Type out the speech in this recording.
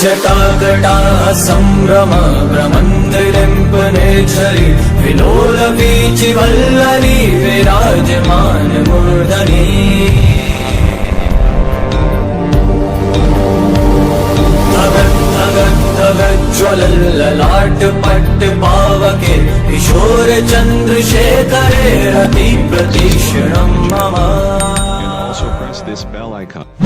जटाकटाः सम्भ्रम भ्रमन्दिलिम्पनेच्छरि विलोलवीचिवल्लरी विराजमान मूर्धनि ज्वलल्ललाट पट्ट पावके किशोर चंद्रशेखरे रति प्रतीक्षणं मम। And also press this bell icon.